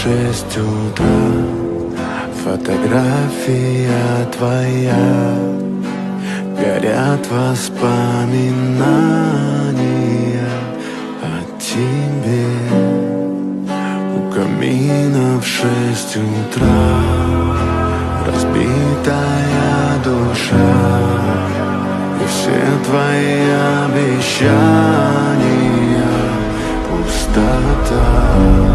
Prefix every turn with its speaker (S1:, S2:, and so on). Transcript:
S1: 6 утра. Фотография твоя, горят воспоминания о тебе. У камина в 6 утра разбитая душа, и все твои обещания пустота.